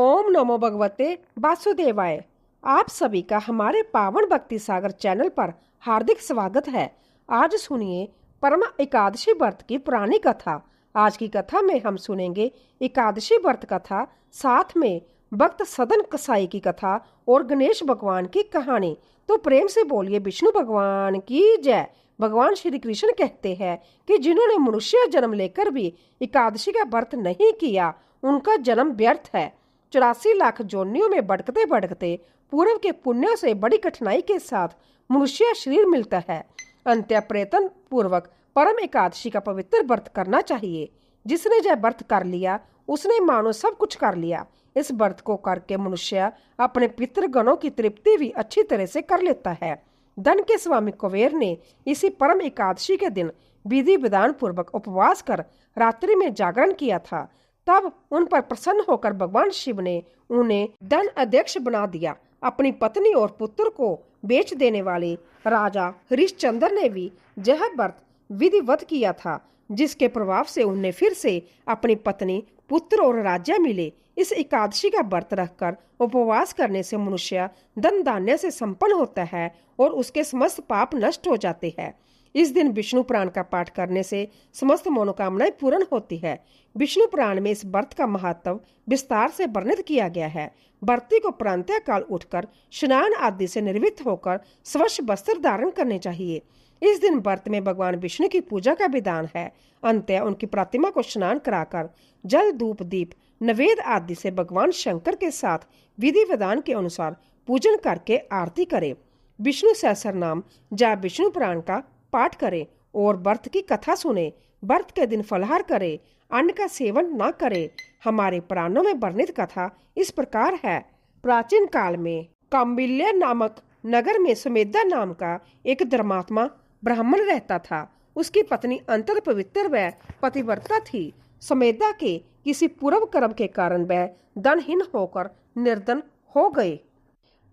ओम नमो भगवते वासुदेवाय। आप सभी का हमारे पावन भक्ति सागर चैनल पर हार्दिक स्वागत है। आज सुनिए परम एकादशी व्रत की पुरानी कथा। आज की कथा में हम सुनेंगे एकादशी व्रत कथा, साथ में भक्त सदन कसाई की कथा और गणेश भगवान की कहानी। तो प्रेम से बोलिए विष्णु भगवान की जय। भगवान श्री कृष्ण कहते हैं कि जिन्होंने मनुष्य जन्म लेकर भी एकादशी का व्रत नहीं किया, उनका जन्म व्यर्थ है। 84 लाख जोनियों में भटकते भटकते पूर्व के पुण्यों से बड़ी कठिनाई के साथ मनुष्य शरीर मिलता है। अंत्य प्रयत्न पूर्वक परम एकादशी का पवित्र व्रत करना चाहिए। जिसने यह व्रत कर लिया, उसने मानो सब कुछ कर लिया। इस व्रत को करके मनुष्य अपने पितृगणों की तृप्ति भी अच्छी तरह से कर लेता है। धन के स्वामी कुबेर ने इसी परम एकादशी के दिन विधि विधान पूर्वक उपवास कर रात्रि में जागरण किया था। तब उन पर प्रसन्न होकर भगवान शिव ने उन्हें धन अध्यक्ष बना दिया। अपनी पत्नी और पुत्र को बेच देने वाले राजा हरिश्चंद्र ने भी यह व्रत विधिवत किया था, जिसके प्रभाव से उन्हें फिर से अपनी पत्नी, पुत्र और राज्य मिले। इस एकादशी का व्रत रखकर उपवास करने से मनुष्य धन धान्य से संपन्न होता है और उसके समस्त पाप नष्ट हो जाते हैं। इस दिन विष्णु पुराण का पाठ करने से समस्त मनोकामनाएं पूर्ण होती है। विष्णु पुराण में इस व्रत का महत्व विस्तार से वर्णित किया गया है। व्रती को प्रातः काल उठकर स्नान आदि से निर्वृत्त होकर स्वच्छ वस्त्र धारण करने चाहिए। इस दिन व्रत में भगवान विष्णु की पूजा का विधान है। अंत उनकी प्रतिमा को स्नान कराकर जल, धूप, दीप, नैवेद्य आदि से भगवान शंकर के साथ विधि विधान के अनुसार पूजन करके आरती करे। विष्णु सहस्र नाम या विष्णु पुराण का पाठ करें और व्रत की कथा सुने। व्रत के दिन फलाहार करे, अन्न का सेवन न करे। हमारे पुराणों में वर्णित कथा इस प्रकार है। प्राचीन काल में कौंडिल्य नामक नगर में सुमेधा नाम का एक धर्मात्मा ब्राह्मण रहता था। उसकी पत्नी अत्यंत पवित्र व पतिव्रता थी। सुमेधा के किसी पूर्व कर्म के कारण वह धनहीन होकर निर्धन हो गए।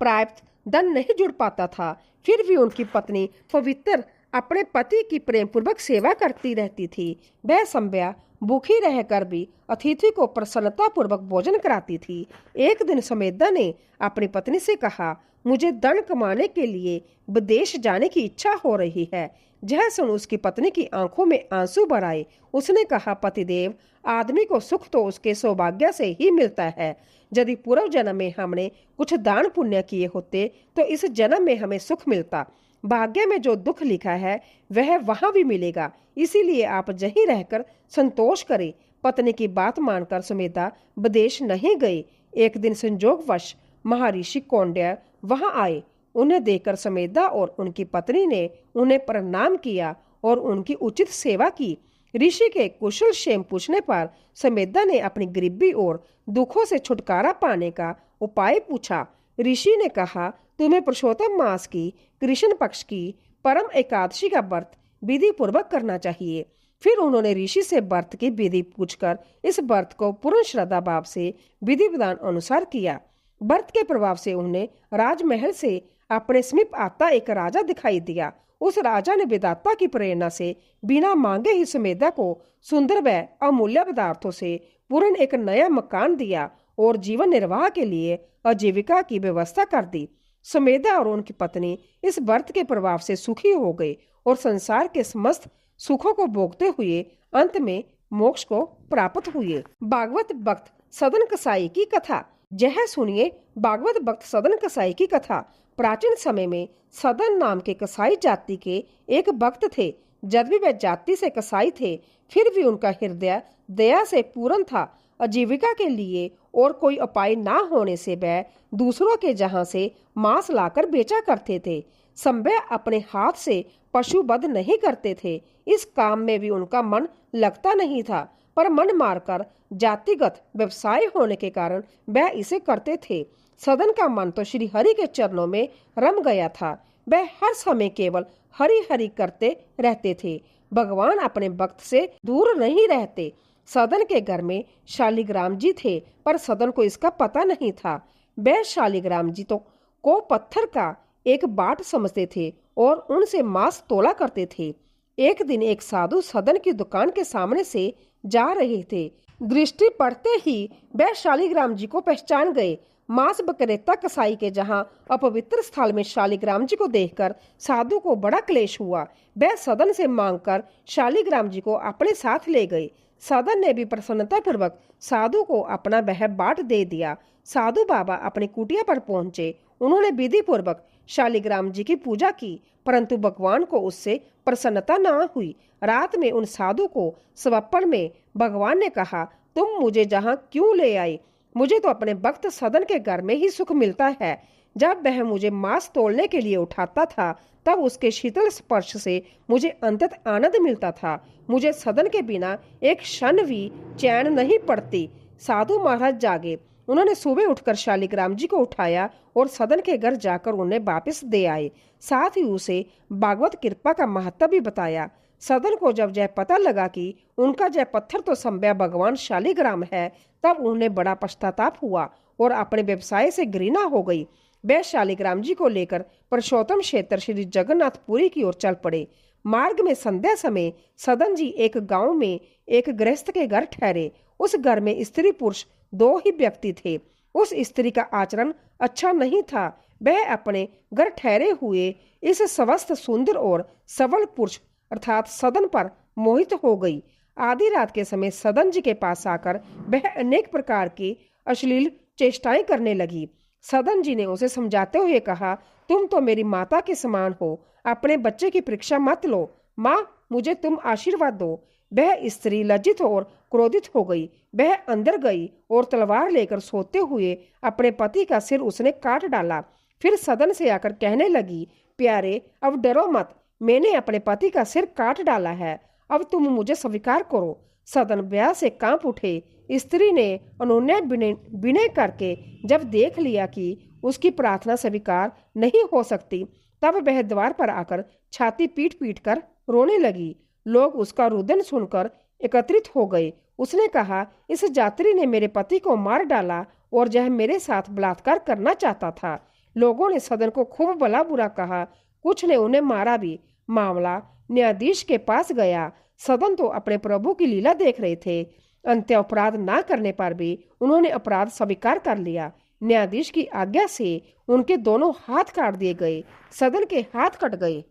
प्राप्त धन नहीं जुड़ पाता था, फिर भी उनकी पत्नी पवित्र अपने पति की प्रेम पूर्वक सेवा करती रहती थी। वह संध्या भूखी रहकर भी अतिथि को प्रसन्नता पूर्वक भोजन कराती थी। एक दिन सुमेधा ने अपनी पत्नी से कहा, मुझे धन कमाने के लिए विदेश जाने की इच्छा हो रही है। यह सुन उसकी पत्नी की आंखों में आंसू भर आए। उसने कहा, पतिदेव, आदमी को सुख तो उसके सौभाग्य से ही मिलता है। यदि पूर्व जन्म में हमने कुछ दान पुण्य किए होते तो इस जन्म में हमें सुख मिलता। भाग्य में जो दुख लिखा है वह वहां भी मिलेगा, इसीलिए आप यहीं रहकर संतोष करें। पत्नी की बात मानकर सुमेधा विदेश नहीं गई। एक दिन संजोगवश महर्षि कौंडिन्य वहां आए। उन्हें देखकर सुमेधा और उनकी पत्नी ने उन्हें प्रणाम किया और उनकी उचित सेवा की। ऋषि के कुशल क्षेम पूछने पर सुमेधा ने अपनी गरीबी और दुखों से छुटकारा पाने का उपाय पूछा। ऋषि ने कहा, तुम्हें पुरुषोत्तम मास की कृष्ण पक्ष की परम एकादशी का व्रत विधि पूर्वक करना चाहिए। फिर उन्होंने ऋषि से व्रत की विधि पूछकर इस व्रत को पूर्ण श्रद्धा भाव से विधि विधान अनुसार किया। व्रत के प्रभाव से उन्हें राजमहल से अपने समीप आता एक राजा दिखाई दिया। उस राजा ने विधाता की प्रेरणा से बिना मांगे ही सुमेधा को सुंदर व अमूल्य पदार्थों से पूर्ण एक नया मकान दिया और जीवन निर्वाह के लिए आजीविका की व्यवस्था कर दी। सुमेधा और उनकी पत्नी इस व्रत के प्रभाव से सुखी हो गए और संसार के समस्त सुखों को भोगते हुए अंत में मोक्ष को प्राप्त हुए। भागवत भक्त सदन कसाई की कथा। यह सुनिए भागवत भक्त सदन कसाई की कथा। प्राचीन समय में सदन नाम के कसाई जाति के एक भक्त थे। जब भी वे जाति से कसाई थे, फिर भी उनका हृदय दया से पूर्ण था। आजीविका के लिए और कोई उपाय ना होने से वह दूसरों के जहां से मांस लाकर बेचा करते थे। संभव अपने हाथ से पशु वध नहीं करते थे। इस काम में भी उनका मन लगता नहीं था, पर मन मारकर जातिगत व्यवसाय होने के कारण वह इसे करते थे। सदन का मन तो श्री हरि के चरणों में रम गया था। वह हर समय केवल हरि हरि करते रहते थे। भगवान अपने भक्त से दूर नहीं रहते। सदन के घर में शालिग्राम जी थे, पर सदन को इसका पता नहीं था। वह शालिग्राम जी को पत्थर का एक बाट समझते थे और उनसे मांस तोला करते थे। एक दिन एक साधु सदन की दुकान के सामने से जा रहे थे। दृष्टि पड़ते ही वह शालिग्राम जी को पहचान गए। मांस विक्रेता कसाई के जहां अपवित्र स्थल में शालिग्राम जी को देखकर साधु को बड़ा क्लेश हुआ। वह सदन से मांगकर शालिग्राम जी को अपने साथ ले गए। सदन ने भी प्रसन्नता पूर्वक साधु को अपना वह बाट दे दिया। साधु बाबा अपनी कुटिया पर पहुंचे। उन्होंने विधि पूर्वक शालिग्राम जी की पूजा की, परंतु भगवान को उससे प्रसन्नता न हुई। रात में उन साधु को स्वप्न में भगवान ने कहा, तुम मुझे जहाँ क्यों ले आए? मुझे तो अपने भक्त सदन के घर में ही सुख मिलता है। जब वह मुझे मांस तोड़ने के लिए उठाता था तब उसके शीतल स्पर्श से मुझे अंततः आनंद मिलता था। मुझे सदन के बिना एक क्षण भी चैन नहीं पड़ती। साधु महाराज जागे। उन्होंने सुबह उठकर शालिग्राम जी को उठाया और सदन के घर जाकर उन्हें वापस दे आए। साथ ही उसे भागवत कृपा का महत्व भी बताया। सदन को जब यह पता लगा कि उनका यह पत्थर तो संभव भगवान शालिग्राम है, तब उन्हें बड़ा पश्चाताप हुआ और अपने व्यवसाय से घृणा हो गई। वे शालिग्राम जी को लेकर पुरुषोत्तम क्षेत्र श्री जगन्नाथपुरी की ओर चल पड़े। मार्ग में संध्या समय सदन जी एक गांव में एक गृहस्थ के घर ठहरे। उस घर में स्त्री पुरुष दो ही व्यक्ति थे। उस स्त्री का आचरण अच्छा नहीं था। वह अपने घर ठहरे हुए इस स्वस्थ सुंदर और सबल पुरुष अर्थात सदन पर मोहित हो गई। आधी रात के समय सदन जी के पास आकर वह अनेक प्रकार की अश्लील चेष्टाएं करने लगी। सदन जी ने उसे समझाते हुए कहा, तुम तो मेरी माता के समान हो, अपने बच्चे की परीक्षा मत लो। माँ, मुझे तुम आशीर्वाद दो। वह स्त्री लज्जित और क्रोधित हो गई। वह अंदर गई और तलवार लेकर सोते हुए अपने पति का सिर उसने काट डाला। फिर सदन से आकर कहने लगी, प्यारे, अब डरो मत, मैंने अपने पति का सिर काट डाला है, अब तुम मुझे स्वीकार करो। सदन ब्याह से कांप उठे। स्त्री ने अनुनय विनय करके जब देख लिया कि उसकी प्रार्थना स्वीकार नहीं हो सकती, तब वह द्वार पर आकर छाती पीट पीट कर रोने लगी। लोग उसका रुदन सुनकर एकत्रित हो गए। उसने कहा, इस जात्री ने मेरे पति को मार डाला और यह मेरे साथ बलात्कार करना चाहता था। लोगों ने सदन को खूब भला बुरा कहा, कुछ ने उन्हें मारा भी। मामला न्यायाधीश के पास गया। सदन तो अपने प्रभु की लीला देख रहे थे। अंत्य अपराध ना करने पर भी उन्होंने अपराध स्वीकार कर लिया। न्यायाधीश की आज्ञा से उनके दोनों हाथ काट दिए गए। सदन के हाथ कट गए।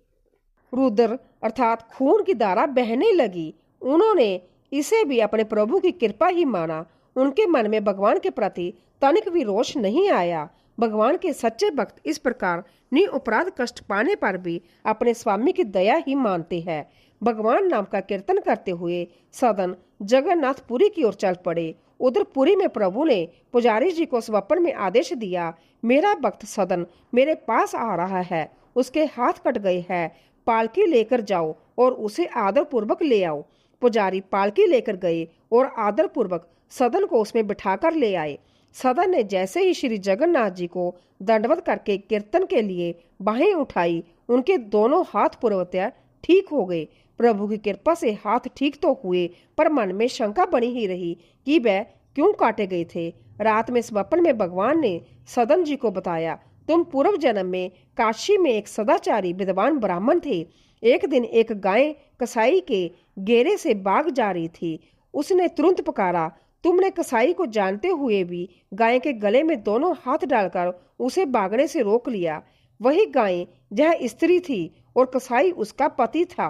रुद्र अर्थात खून की धारा बहने लगी। उन्होंने इसे भी अपने प्रभु की कृपा ही माना। उनके मन में भगवान के प्रति तनिक भी रोष नहीं आया। भगवान के सच्चे भक्त इस प्रकार निरपराध कष्ट पाने पर भी अपने स्वामी की दया ही मानते हैं। भगवान नाम का कीर्तन करते हुए सदन जगन्नाथपुरी की ओर चल पड़े। उधर पुरी में प्रभु ने पुजारी जी को स्वप्न में आदेश दिया, मेरा भक्त सदन मेरे पास आ रहा है, उसके हाथ कट गए हैं, पालकी लेकर जाओ और उसे आदर पूर्वक ले आओ। पुजारी पालकी लेकर गए और आदर पूर्वक सदन को उसमें बिठाकर ले आए। सदन ने जैसे ही श्री जगन्नाथ जी को दंडवत करके कीर्तन के लिए बाहें उठाई, उनके दोनों हाथ पूर्वतः ठीक हो गए। प्रभु की कृपा से हाथ ठीक तो हुए, पर मन में शंका बनी ही रही कि वह क्यों काटे गए थे। रात में स्वप्न में भगवान ने सदन जी को बताया, तुम पूर्व जन्म में काशी में एक सदाचारी विद्वान ब्राह्मण थे। एक दिन एक गाय कसाई के घेरे से भाग जा रही थी। उसने तुरंत पुकारा। तुमने कसाई को जानते हुए भी गाय के गले में दोनों हाथ डालकर उसे भागने से रोक लिया। वही गाय यह स्त्री थी और कसाई उसका पति था।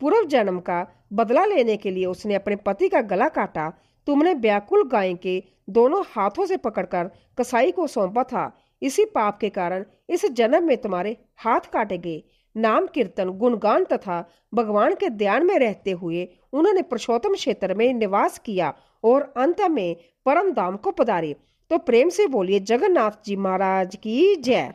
पूर्व जन्म का बदला लेने के लिए उसने अपने पति का गला काटा। तुमने व्याकुल गाय के दोनों हाथों से पकड़कर कसाई को सौंपा था। इसी पाप के कारण इस जन्म में तुम्हारे हाथ काटे गए। नाम कीर्तन गुणगान तथा भगवान के ध्यान में रहते हुए उन्होंने पुरुषोत्तम क्षेत्र में निवास किया और अंत में परम धाम को पधारे। तो प्रेम से बोलिए जगन्नाथ जी महाराज की जय।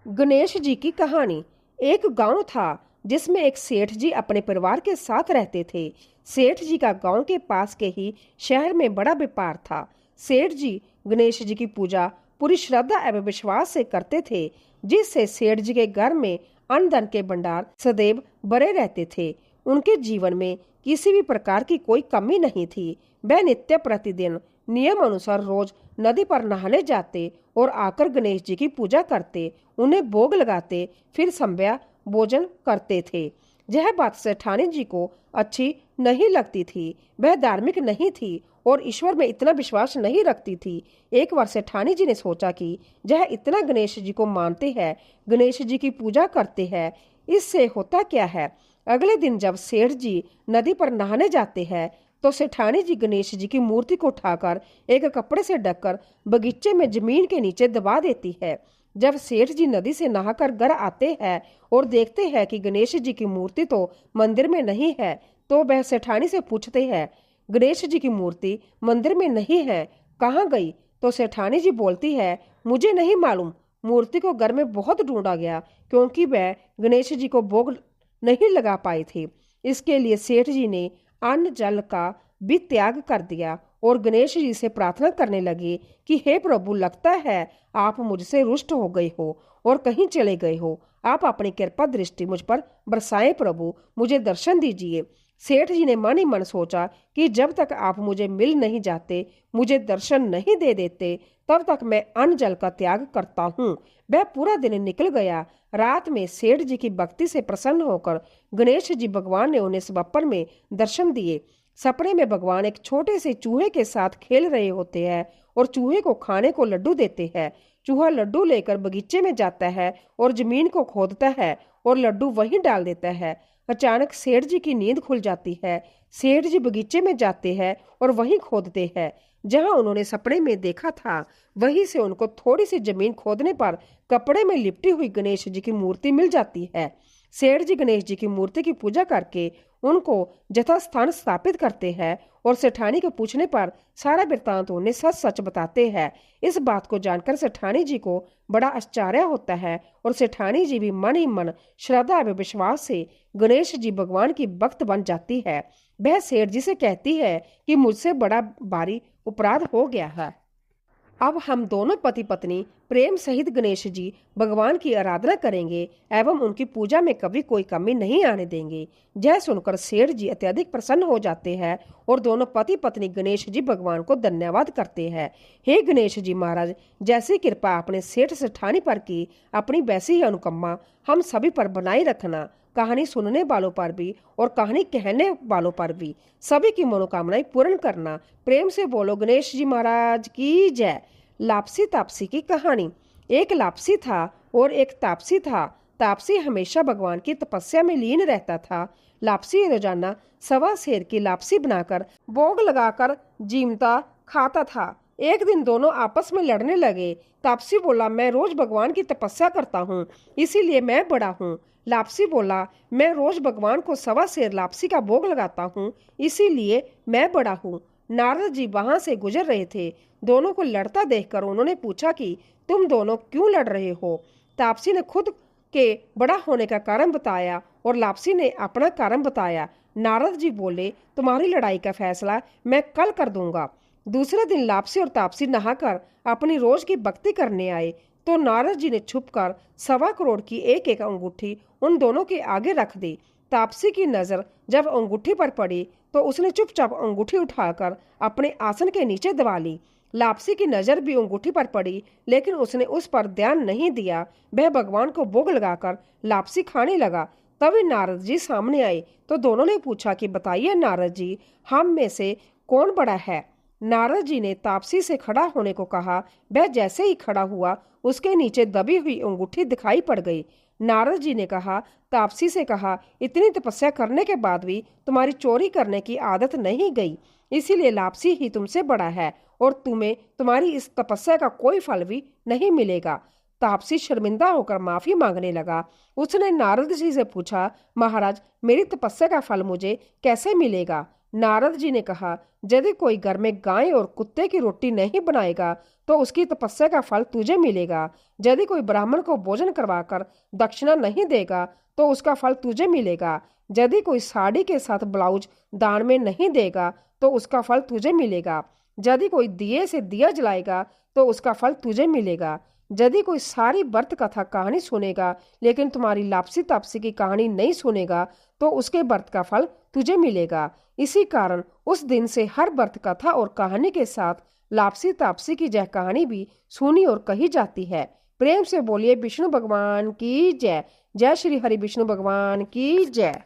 गणेश जी की कहानी। एक गांव था जिसमें एक सेठ जी अपने परिवार के साथ रहते थे। सेठ जी का गांव के पास के ही शहर में बड़ा व्यापार था। सेठ जी गणेश जी की पूजा पूरी श्रद्धा एवं विश्वास से करते थे, जिससे सेठ जी के घर में अन्न धन के भंडार सदैव भरे रहते थे। उनके जीवन में किसी भी प्रकार की कोई कमी नहीं थी। वह नित्य प्रतिदिन नियम अनुसार रोज नदी पर नहाने जाते और आकर गणेश जी की पूजा करते, उन्हें भोग लगाते, फिर संध्या भोजन करते थे। यह बात सेठानी जी को अच्छी नहीं लगती थी। वह धार्मिक नहीं थी और ईश्वर में इतना विश्वास नहीं रखती थी। एक बार सेठानी जी ने सोचा कि यह इतना गणेश जी को मानते हैं, गणेश जी की पूजा करते हैं, इससे होता क्या है। अगले दिन जब सेठ जी नदी पर नहाने जाते हैं तो सेठानी जी गणेश जी की मूर्ति को उठाकर एक कपड़े से ढककर बगीचे में जमीन के नीचे दबा देती है। जब सेठ जी नदी से नहाकर घर आते हैं और देखते हैं कि गणेश जी की मूर्ति तो मंदिर में नहीं है, तो वह सेठानी से पूछते हैं, गणेश जी की मूर्ति मंदिर में नहीं है, कहाँ गई। तो सेठानी जी बोलती है, मुझे नहीं मालूम, मूर्ति को घर में बहुत ढूंढा गया क्योंकि वह गणेश जी को भोग नहीं लगा पाई थी। इसके लिए सेठ जी ने अन्न जल का भी त्याग कर दिया और गणेश जी से प्रार्थना करने लगे कि हे प्रभु, लगता है आप मुझसे रुष्ट हो गए हो और कहीं चले गए हो। आप अपनी कृपा दृष्टि मुझ पर बरसाएं प्रभु, मुझे दर्शन दीजिए। सेठ जी ने मन ही मन सोचा कि जब तक आप मुझे मिल नहीं जाते, मुझे दर्शन नहीं दे देते, तब तक मैं अन्न जल का त्याग करता हूँ। वह पूरा दिन निकल गया। रात में सेठ जी की भक्ति से प्रसन्न होकर गणेश जी भगवान ने उन्हें स्वप्न में दर्शन दिए। सपने में भगवान एक छोटे से चूहे के साथ खेल रहे होते हैं और चूहे को खाने को लड्डू देते हैं। चूहा लड्डू लेकर बगीचे में जाता है और जमीन को खोदता है और लड्डू वहीं डाल देता है। अचानक सेठ जी की नींद खुल जाती है। सेठ जी बगीचे में जाते हैं और वहीं खोदते हैं जहां उन्होंने सपने में देखा था। वहीं से उनको थोड़ी सी जमीन खोदने पर कपड़े में लिपटी हुई गणेश जी की मूर्ति मिल जाती है। सेठ जी गणेश जी की मूर्ति की पूजा करके उनको यथास्थान स्थापित करते हैं और सेठानी के पूछने पर सारा वृत्तांत उन्हें सच सच बताते हैं। इस बात को जानकर सेठानी जी को बड़ा आश्चर्य होता है और सेठानी जी भी मन ही मन श्रद्धा एवं विश्वास से गणेश जी भगवान की भक्त बन जाती है। वह सेठ जी से कहती है कि मुझसे बड़ा भारी अपराध हो गया है। अब हम दोनों पति पत्नी प्रेम सहित गणेश जी भगवान की आराधना करेंगे एवं उनकी पूजा में कभी कोई कमी नहीं आने देंगे। यह सुनकर सेठ जी अत्यधिक प्रसन्न हो जाते हैं और दोनों पति पत्नी गणेश जी भगवान को धन्यवाद करते हैं। हे गणेश जी महाराज, जैसी कृपा आपने सेठ सेठानी पर की, अपनी वैसी ही अनुकंपा हम सभी पर बनाए रखना। कहानी सुनने वालों पर भी और कहानी कहने वालों पर भी सभी की मनोकामनाएं पूर्ण करना। प्रेम से बोलो गणेश जी महाराज की जय। लापसी तापसी की कहानी। एक लापसी था और एक तापसी था। तापसी हमेशा भगवान की तपस्या में लीन रहता था। लापसी रोजाना 1.25 सेर की लापसी बनाकर भोग लगाकर जीमता खाता था। एक दिन दोनों आपस में लड़ने लगे। तापसी बोला, मैं रोज भगवान की तपस्या करता हूँ, इसीलिए मैं बड़ा हूँ। लापसी बोला, मैं रोज भगवान को 1.25 सेर लापसी का भोग लगाता हूँ, इसीलिए मैं बड़ा हूँ। नारद जी वहां से गुजर रहे थे। दोनों को लड़ता देखकर उन्होंने पूछा कि तुम दोनों क्यों लड़ रहे हो। तापसी ने खुद के बड़ा होने का कारण बताया और लापसी ने अपना कारण बताया। नारद जी बोले, तुम्हारी लड़ाई का फैसला मैं कल कर दूंगा। दूसरे दिन लापसी और तापसी नहाकर अपनी रोज की भक्ति करने आए तो नारद जी ने छुपकर 1.25 करोड़ की एक एक अंगूठी उन दोनों के आगे रख दी। तापसी की नजर जब अंगूठी पर पड़ी तो उसने चुपचाप अंगूठी उठाकर अपने आसन के नीचे दबा ली। लापसी की नजर भी अंगूठी पर पड़ी, लेकिन उसने उस पर ध्यान नहीं दिया। वह भगवान को भोग लगाकर लापसी खाने लगा। तभी नारद जी सामने आए तो दोनों ने पूछा कि बताइए नारद जी, हम में से कौन बड़ा है। नारद जी ने तापसी से खड़ा होने को कहा। वह जैसे ही खड़ा हुआ उसके नीचे दबी हुई अंगूठी दिखाई पड़ गई। नारद जी ने कहा, तापसी से कहा, इतनी तपस्या करने के बाद भी तुम्हारी चोरी करने की आदत नहीं गई, इसीलिए लापसी ही तुमसे बड़ा है और तुम्हें तुम्हारी इस तपस्या का कोई फल भी नहीं मिलेगा। तापसी शर्मिंदा होकर माफी मांगने लगा। उसने नारद जी से पूछा, महाराज, मेरी तपस्या का फल मुझे कैसे मिलेगा। नारद जी ने कहा, यदि कोई घर में गाय और कुत्ते की रोटी नहीं बनाएगा तो उसकी तपस्या का फल तुझे मिलेगा। यदि कोई ब्राह्मण को भोजन करवाकर दक्षिणा नहीं देगा तो उसका फल तुझे मिलेगा। यदि कोई साड़ी के साथ ब्लाउज दान में नहीं देगा तो उसका फल तुझे मिलेगा। यदि कोई दिए से दिया जलाएगा तो उसका फल तुझे मिलेगा। यदि कोई सारी व्रत कथा कहानी सुनेगा लेकिन तुम्हारी लापसी तापसी की कहानी नहीं सुनेगा तो उसके व्रत का फल तुझे मिलेगा। इसी कारण उस दिन से हर व्रत कथा और कहानी के साथ लापसी तापसी की जय कहानी भी सुनी और कही जाती है। प्रेम से बोलिए विष्णु भगवान की जय। जय श्री हरि विष्णु भगवान की जय।